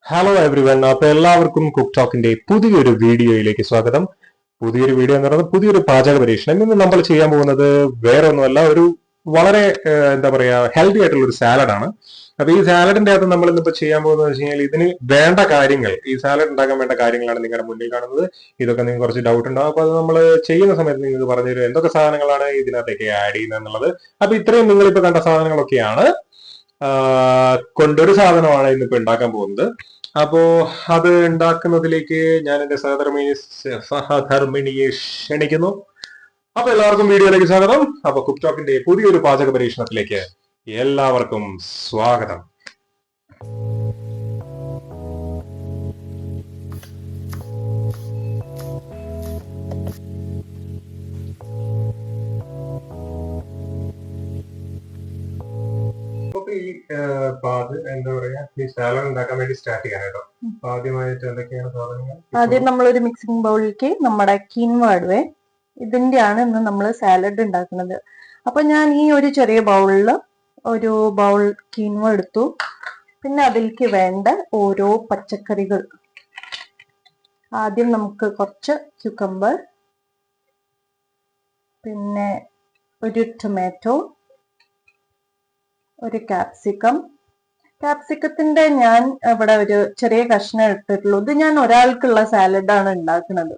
Hello everyone. അപ്പൊ എല്ലാവർക്കും cook ടോക്കിന്റെ പുതിയൊരു വീഡിയോയിലേക്ക് സ്വാഗതം. പുതിയൊരു വീഡിയോ എന്ന് പറയുന്നത് പുതിയൊരു പാചക പരീക്ഷണം. ഇന്ന് നമ്മൾ ചെയ്യാൻ പോകുന്നത് വേറെ ഒന്നുമല്ല, ഒരു വളരെ എന്താ പറയാ ഹെൽത്തി ആയിട്ടുള്ള ഒരു സാലഡാണ്. അപ്പൊ ഈ സാലഡിന്റെ അകത്ത് നമ്മൾ ഇന്നിപ്പോ ചെയ്യാൻ പോകുന്നത് വെച്ച് കഴിഞ്ഞാൽ ഇതിന് വേണ്ട കാര്യങ്ങൾ, ഈ സാലഡ് ഉണ്ടാക്കാൻ വേണ്ട കാര്യങ്ങളാണ് നിങ്ങളുടെ മുന്നിൽ കാണുന്നത്. ഇതൊക്കെ നിങ്ങൾക്ക് കുറച്ച് ഡൗട്ട് ഉണ്ടാവും. അപ്പൊ അത് നമ്മൾ ചെയ്യുന്ന സമയത്ത് നിങ്ങൾക്ക് പറഞ്ഞുതരും എന്തൊക്കെ സാധനങ്ങളാണ് ഇതിനകത്തേക്ക് ആഡ് ചെയ്യുന്നത് എന്നുള്ളത്. അപ്പൊ ഇത്രയും നിങ്ങളിപ്പോ കണ്ട സാധനങ്ങളൊക്കെയാണ് കൊണ്ടൊരു സാധനമാണ് ഇന്നിപ്പോ ഉണ്ടാക്കാൻ പോകുന്നത്. അപ്പോ അത് ഉണ്ടാക്കുന്നതിലേക്ക് ഞാൻ എന്റെ സഹധർമ്മിണിയെ ക്ഷണിക്കുന്നു. അപ്പൊ എല്ലാവർക്കും വീഡിയോയിലേക്ക് സ്വാഗതം. അപ്പൊ കുക്ക് ടോക്കിന്റെ പുതിയൊരു പാചക പരീക്ഷണത്തിലേക്ക് എല്ലാവർക്കും സ്വാഗതം. ഈ എന്താ പറയാ ഈ സാലഡ് ഉണ്ടാക്കാൻ വേണ്ടി സ്റ്റാർട്ട് ചെയ്യാൻ കേട്ടോ. ആദ്യമായിട്ട് എന്തൊക്കെയാണ് സാധനങ്ങൾ? ആദ്യം നമ്മളൊരു മിക്സിംഗ് ബൗളിലേക്ക് നമ്മുടെ കിൻവ ഇടുവേ. ഇതിന്റെയാണ് ഇന്ന് നമ്മൾ സാലഡ് ഉണ്ടാക്കുന്നത്. അപ്പൊ ഞാൻ ഈ ഒരു ചെറിയ ബൗളില് ഒരു ബൗൾ കിൻവ എടുത്തു. പിന്നെ അതിലേക്ക് വേണ്ട ഓരോ പച്ചക്കറികൾ. ആദ്യം നമുക്ക് കുറച്ച് ക്യൂക്കമ്പർ, പിന്നെ ഒരു ടൊമാറ്റോ, ഒരു ക്യാപ്സിക്കത്തിന്റെ ഞാൻ ഇവിടെ ഒരു ചെറിയ കഷ്ണം എടുത്തിട്ടുള്ളൂ. ഇത് ഞാൻ ഒരാൾക്കുള്ള സാലഡാണ് ഉണ്ടാക്കുന്നത്.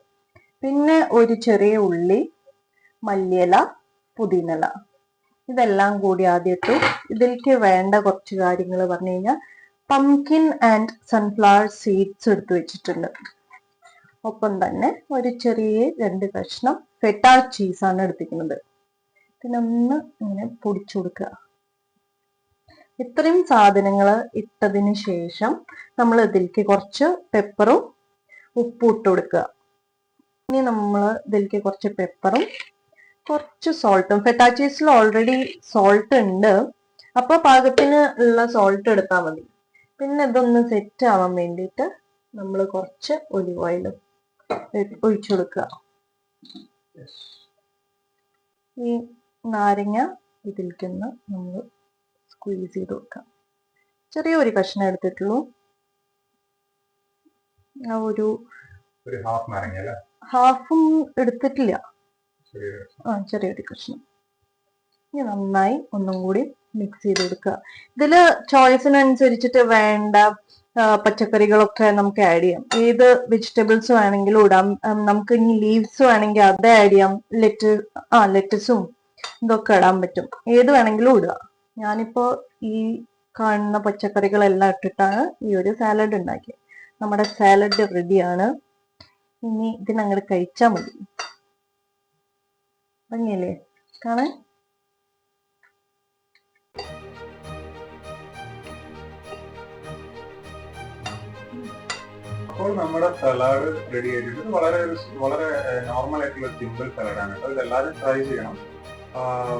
പിന്നെ ഒരു ചെറിയ ഉള്ളി, മല്ലിയില, പുതിനയില, ഇതെല്ലാം കൂടി ആദ്യം ഇട്ടു. ഇതിലേക്ക് വേണ്ട കുറച്ച് കാര്യങ്ങൾ പറഞ്ഞു കഴിഞ്ഞാൽ പംകിൻ ആൻഡ് സൺഫ്ലവർ സീഡ്സ് എടുത്തു വെച്ചിട്ടുണ്ട്. ഒപ്പം തന്നെ ഒരു ചെറിയ 2 കഷ്ണം ഫെറ്റ ചീസാണ് എടുത്തിരിക്കുന്നത്. പിന്നെ ഒന്ന് ഇങ്ങനെ പൊടിച്ചു കൊടുക്കുക. ഇത്രയും സാധനങ്ങൾ ഇട്ടതിന് ശേഷം നമ്മൾ ഇതിലേക്ക് കുറച്ച് പെപ്പറും ഉപ്പും ഇട്ട് കൊടുക്കുക. ഇനി നമ്മൾ ഇതിലേക്ക് കുറച്ച് പെപ്പറും കുറച്ച് സോൾട്ടും, ഫെറ്റാ ചീസിൽ ഓൾറെഡി സോൾട്ട് ഉണ്ട്, അപ്പൊ പാകത്തിന് ഉള്ള സോൾട്ട് എടുത്താൽ മതി. പിന്നെ ഇതൊന്ന് സെറ്റ് ആവാൻ വേണ്ടിയിട്ട് നമ്മൾ കുറച്ച് ഒലിവ് ഓയിലും ഒഴിച്ചു കൊടുക്കുക. ഈ നാരങ്ങ ഇതിലേക്കൊന്ന് നമ്മൾ സ്ക്വീസ് ചെയ്ത് കൊടുക്കാം. ചെറിയൊരു കഷ്ണം എടുത്തിട്ടുള്ളൂ. ഒരു ഹാഫും എടുത്തിട്ടില്ല, ചെറിയൊരു കഷ്ണം. ഇനി നന്നായി ഒന്നും കൂടി മിക്സ് ചെയ്ത് കൊടുക്കുക. ഇതില് ചോയ്സിനനുസരിച്ചിട്ട് വേണ്ട പച്ചക്കറികളൊക്കെ നമുക്ക് ആഡ് ചെയ്യാം. ഏത് വെജിറ്റബിൾസ് വേണമെങ്കിലും ഇടാം. നമുക്ക് ഇനി ലീവ്സ് വേണമെങ്കിൽ അത് ആഡ് ചെയ്യാം. ലെറ്റസും ഇതൊക്കെ ഇടാൻ പറ്റും. ഏത് വേണമെങ്കിലും ഇടുക. ഞാനിപ്പോ ഈ കാണുന്ന പച്ചക്കറികളെല്ലാം ഇട്ടിട്ടാണ് ഈ ഒരു സാലഡ് ഉണ്ടാക്കിയത്. നമ്മുടെ സാലഡ് റെഡിയാണ്. ഇനി ഇതിനങ്ങോട്ട് കഴിച്ചാൽ മതി. ഭംഗിയല്ലേ കാണാൻ? അപ്പോൾ നമ്മുടെ സലാഡ് റെഡി ആയിട്ടുണ്ട്. വളരെ നോർമൽ ആയിട്ടുള്ള സിമ്പിൾ സലാഡാണ് കേട്ടോ. ഇതെല്ലാവരും ട്രൈ ചെയ്യണം.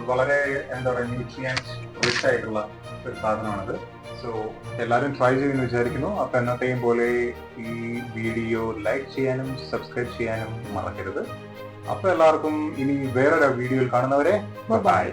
വളരെ എന്താ പറയുക ന്യൂട്രിയൻസ് റിച്ച് ആയിട്ടുള്ള ഒരു സാധനമാണത്. സോ എല്ലാവരും ട്രൈ ചെയ്യുമെന്ന് വിചാരിക്കുന്നു. അപ്പം എന്നത്തെയും പോലെ ഈ വീഡിയോ ലൈക്ക് ചെയ്യാനും സബ്സ്ക്രൈബ് ചെയ്യാനും മറക്കരുത്. അപ്പോൾ എല്ലാവർക്കും ഇനി വേറൊരു വീഡിയോയിൽ കാണുന്നവരെ ബൈ.